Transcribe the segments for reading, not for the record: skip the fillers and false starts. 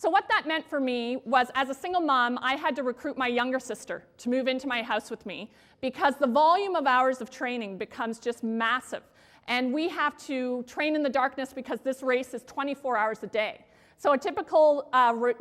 So what that meant for me was, as a single mom, I had to recruit my younger sister to move into my house with me because the volume of hours of training becomes just massive. And we have to train in the darkness because this race is 24 hours a day. So a typical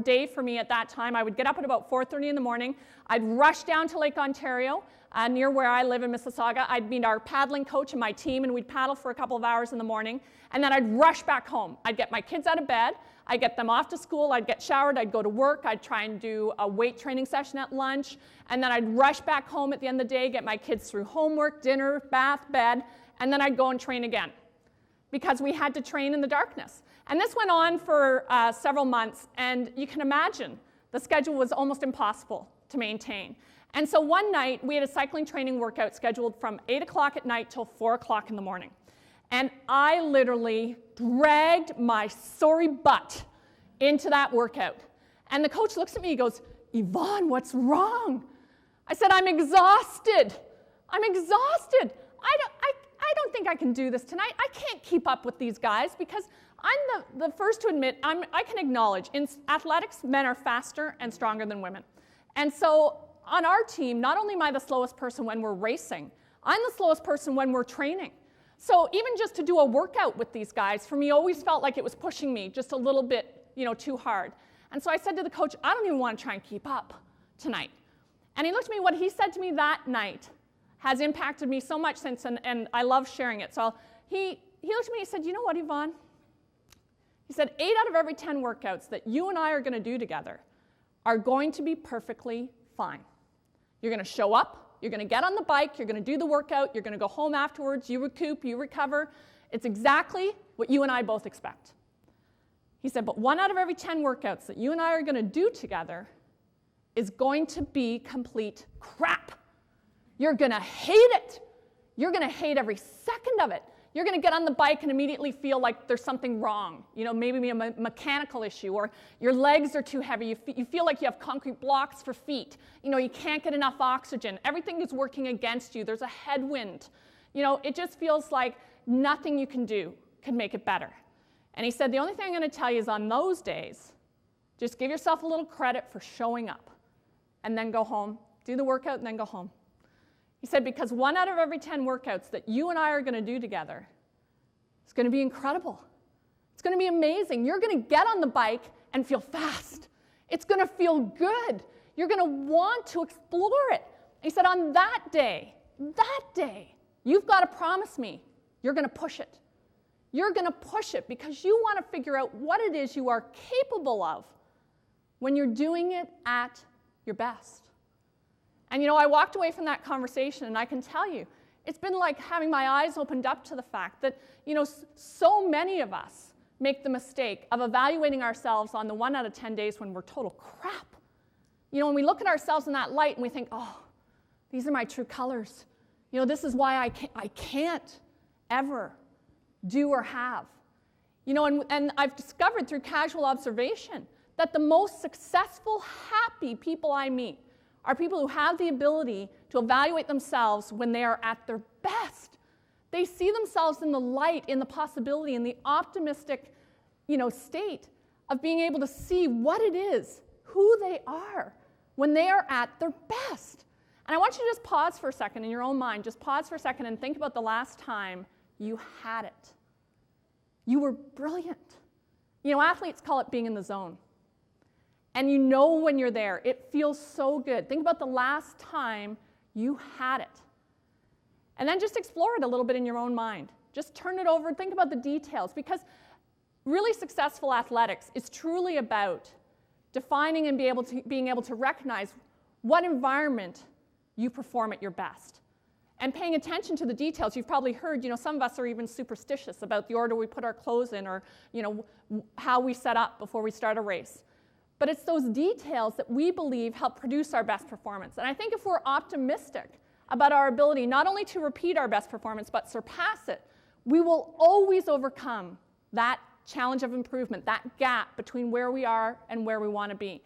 day for me at that time, I would get up at about 4:30 in the morning. I'd rush down to Lake Ontario, near where I live in Mississauga. I'd meet our paddling coach and my team, and we'd paddle for a couple of hours in the morning. And then I'd rush back home. I'd get my kids out of bed. I'd get them off to school. I'd get showered. I'd go to work. I'd try and do a weight training session at lunch. And then I'd rush back home at the end of the day, get my kids through homework, dinner, bath, bed, and then I'd go and train again because we had to train in the darkness. And this went on for several months, and you can imagine the schedule was almost impossible to maintain. And so one night, we had a cycling training workout scheduled from 8 o'clock at night till 4 o'clock in the morning. And I literally dragged my sorry butt into that workout. And the coach looks at me, he goes, "Yvonne, what's wrong?" I said, "I'm exhausted. I'm exhausted. I don't think I can do this tonight. I can't keep up with these guys," because I'm the first to admit, I can acknowledge, in athletics, men are faster and stronger than women. And so on our team, not only am I the slowest person when we're racing, I'm the slowest person when we're training. So even just to do a workout with these guys, for me, always felt like it was pushing me just a little bit, too hard. And so I said to the coach, "I don't even want to try and keep up tonight." And he looked at me, what he said to me that night has impacted me so much since, and I love sharing it. So he looked at me and he said, "You know what, Yvonne?" He said, 8 out of every 10 workouts that you and I are going to do together are going to be perfectly fine. You're going to show up, you're going to get on the bike, you're going to do the workout, you're going to go home afterwards, you recoup, you recover. It's exactly what you and I both expect." He said, "But 1 out of every 10 workouts that you and I are going to do together is going to be complete crap. You're going to hate it. You're going to hate every second of it. You're going to get on the bike and immediately feel like there's something wrong, maybe a mechanical issue, or your legs are too heavy. You feel like you have concrete blocks for feet. You can't get enough oxygen. Everything is working against you. There's a headwind. It just feels like nothing you can do can make it better." And he said, "The only thing I'm going to tell you is on those days, just give yourself a little credit for showing up and then go home, do the workout, and then go home." He said, "Because 1 out of every 10 workouts that you and I are going to do together is going to be incredible. It's going to be amazing. You're going to get on the bike and feel fast. It's going to feel good. You're going to want to explore it." He said, "On that day, you've got to promise me you're going to push it. You're going to push it because you want to figure out what it is you are capable of when you're doing it at your best." And I walked away from that conversation, and I can tell you, it's been like having my eyes opened up to the fact that, so many of us make the mistake of evaluating ourselves on the 1 out of 10 days when we're total crap. When we look at ourselves in that light and we think, "Oh, these are my true colors. This is why I can't ever do or have." And I've discovered through casual observation that the most successful, happy people I meet are people who have the ability to evaluate themselves when they are at their best. They see themselves in the light, in the possibility, in the optimistic, state of being able to see what it is, who they are, when they are at their best. And I want you to just pause for a second in your own mind. Just pause for a second and think about the last time you had it. You were brilliant. Athletes call it being in the zone. And when you're there, it feels so good. Think about the last time you had it. And then just explore it a little bit in your own mind. Just turn it over and think about the details, because really successful athletics is truly about defining and being able to recognize what environment you perform at your best. And paying attention to the details. You've probably heard, some of us are even superstitious about the order we put our clothes in, or, how we set up before we start a race. But it's those details that we believe help produce our best performance. And I think if we're optimistic about our ability not only to repeat our best performance, but surpass it, we will always overcome that challenge of improvement, that gap between where we are and where we want to be.